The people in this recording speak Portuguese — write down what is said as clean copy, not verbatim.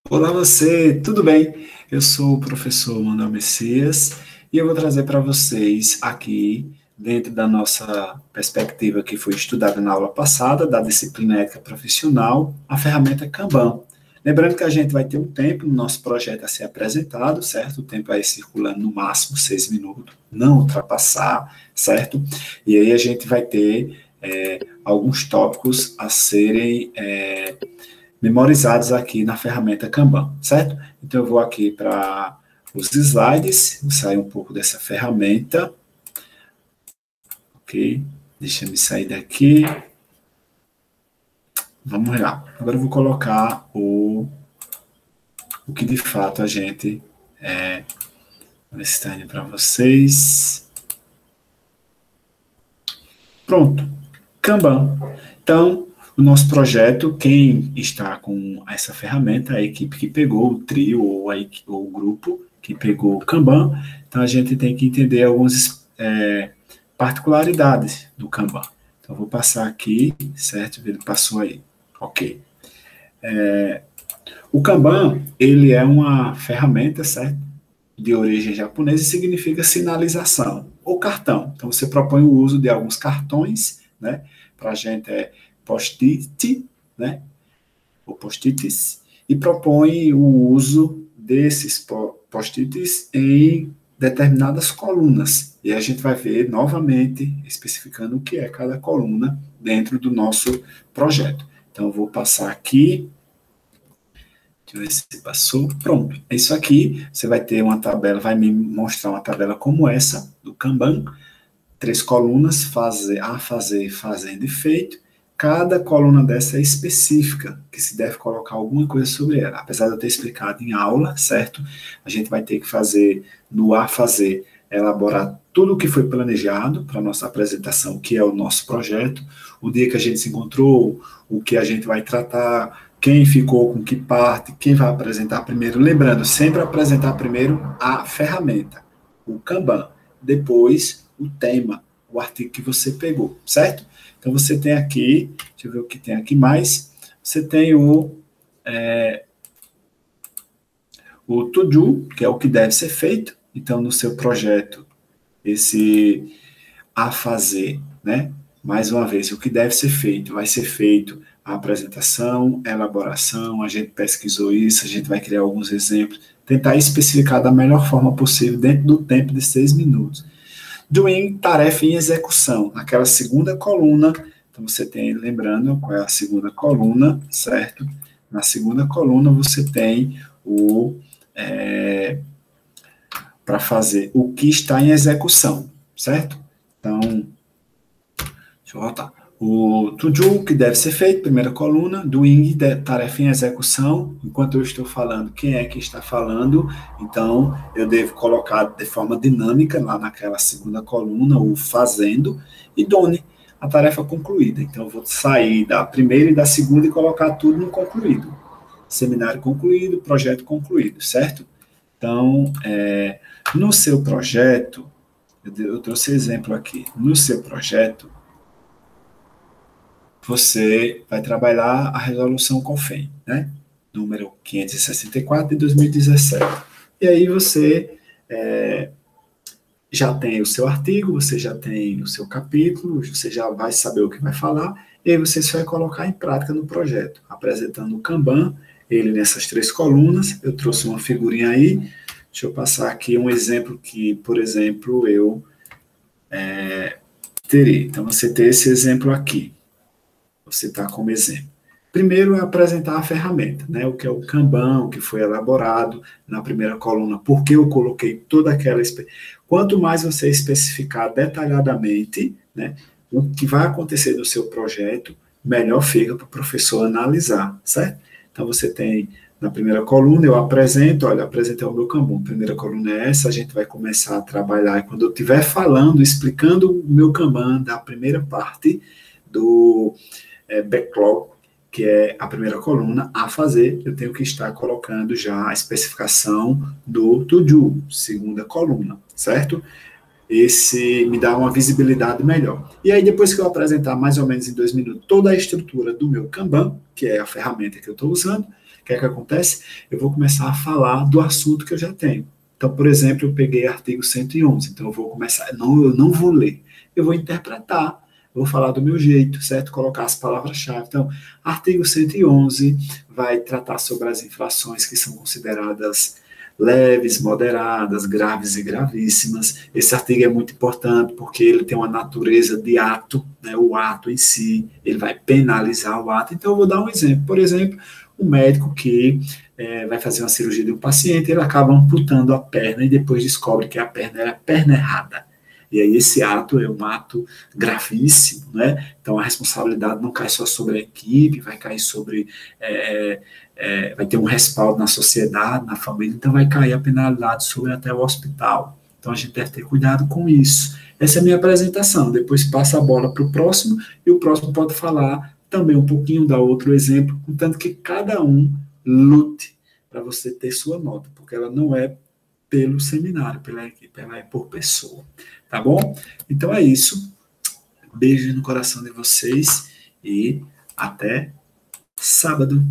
Olá você, tudo bem? Eu sou o professor Manuel Messias e eu vou trazer para vocês aqui, dentro da nossa perspectiva que foi estudada na aula passada, da disciplina ética profissional, a ferramenta Kanban. Lembrando que a gente vai ter um tempo no nosso projeto a ser apresentado, certo? O tempo aí circulando no máximo 6 minutos, não ultrapassar, certo? E aí a gente vai ter alguns tópicos a serem memorizados aqui na ferramenta Kanban, certo? Então eu vou aqui para os slides, vou sair um pouco dessa ferramenta, ok? Deixa eu me sair daqui. Vamos lá. Agora eu vou colocar o que de fato a gente está indo para vocês. Pronto. Kanban. Então, o nosso projeto, quem está com essa ferramenta, a equipe que pegou, o trio ou o grupo que pegou o Kanban, então a gente tem que entender algumas particularidades do Kanban. Então, eu vou passar aqui, certo? Ele passou aí. Ok. O Kanban, ele é uma ferramenta, certo? De origem japonesa e significa sinalização ou cartão. Então, você propõe o uso de alguns cartões, né? Para a gente é post-it, né? Ou post-its, e propõe o uso desses post-its em determinadas colunas. E a gente vai ver novamente, especificando o que é cada coluna dentro do nosso projeto. Então, eu vou passar aqui. Deixa eu ver se passou. Pronto. É isso aqui. Você vai ter uma tabela, vai me mostrar uma tabela como essa, do Kanban. 3 colunas, fazer, fazendo e feito. Cada coluna dessa é específica, que se deve colocar alguma coisa sobre ela. Apesar de eu ter explicado em aula, certo? A gente vai ter que fazer, no a fazer, elaborar tudo o que foi planejado para a nossa apresentação, que é o nosso projeto, o dia que a gente se encontrou, o que a gente vai tratar, quem ficou com que parte, quem vai apresentar primeiro. Lembrando, sempre apresentar primeiro a ferramenta, o Kanban. Depois, o tema, o artigo que você pegou, certo? Então, você tem aqui, deixa eu ver o que tem aqui mais, você tem o to do, que é o que deve ser feito. Então, no seu projeto, esse a fazer, né? Mais uma vez, o que deve ser feito? Vai ser feito a apresentação, a elaboração, a gente pesquisou isso, a gente vai criar alguns exemplos, tentar especificar da melhor forma possível dentro do tempo de 6 minutos. Doing, tarefa em execução, naquela segunda coluna, então você tem, lembrando qual é a segunda coluna, certo? Na segunda coluna você tem para fazer o que está em execução, certo? Então, deixa eu voltar. O to do, que deve ser feito, primeira coluna, doing, tarefa em execução, enquanto eu estou falando, quem é que está falando, então eu devo colocar de forma dinâmica lá naquela segunda coluna, o fazendo, e done, a tarefa concluída. Então eu vou sair da primeira e da segunda e colocar tudo no concluído. Seminário concluído, projeto concluído, certo? Então, no seu projeto, eu trouxe exemplo aqui, no seu projeto, você vai trabalhar a resolução CONFEM, né? Número 564 de 2017. E aí você já tem o seu artigo, você já tem o seu capítulo, você já vai saber o que vai falar, e aí você só vai colocar em prática no projeto, apresentando o Kanban, ele nessas 3 colunas. Eu trouxe uma figurinha aí, deixa eu passar aqui um exemplo que, por exemplo, eu terei. Então, você tem esse exemplo aqui. Vou citar como exemplo. Primeiro é apresentar a ferramenta, né? O que é o Kanban, o que foi elaborado na primeira coluna, por que eu coloquei toda aquela. Quanto mais você especificar detalhadamente, né, o que vai acontecer no seu projeto, melhor fica para o professor analisar, certo? Então você tem na primeira coluna, eu apresento, olha, apresentei o meu Kanban. A primeira coluna é essa, a gente vai começar a trabalhar. E quando eu estiver falando, explicando o meu Kanban da primeira parte do backlog, que é a primeira coluna, a fazer, eu tenho que estar colocando já a especificação do to do, segunda coluna, certo? esse me dá uma visibilidade melhor. E aí, depois que eu apresentar mais ou menos em 2 minutos toda a estrutura do meu Kanban, que é a ferramenta que eu estou usando, o que é que acontece? Eu vou começar a falar do assunto que eu já tenho. Então, por exemplo, eu peguei artigo 111, então eu vou começar, eu não vou ler, eu vou interpretar, eu vou falar do meu jeito, certo? Colocar as palavras-chave. Então, artigo 111 vai tratar sobre as infrações que são consideradas leves, moderadas, graves e gravíssimas. Esse artigo é muito importante porque ele tem uma natureza de ato, né, o ato em si, ele vai penalizar o ato. Então, eu vou dar um exemplo. Por exemplo, um médico que vai fazer uma cirurgia de um paciente, ele acaba amputando a perna e depois descobre que a perna era a perna errada. E aí esse ato é um ato gravíssimo, né? Então a responsabilidade não cai só sobre a equipe, vai cair sobre, vai ter um respaldo na sociedade, na família, então vai cair a penalidade sobre até o hospital. Então a gente deve ter cuidado com isso. Essa é a minha apresentação, depois passa a bola para o próximo, e o próximo pode falar também um pouquinho, dar outro exemplo, contanto que cada um lute para você ter sua nota, porque ela não é pelo seminário, pela equipe, ela é por pessoa. Tá bom? Então é isso. Beijo no coração de vocês e até sábado.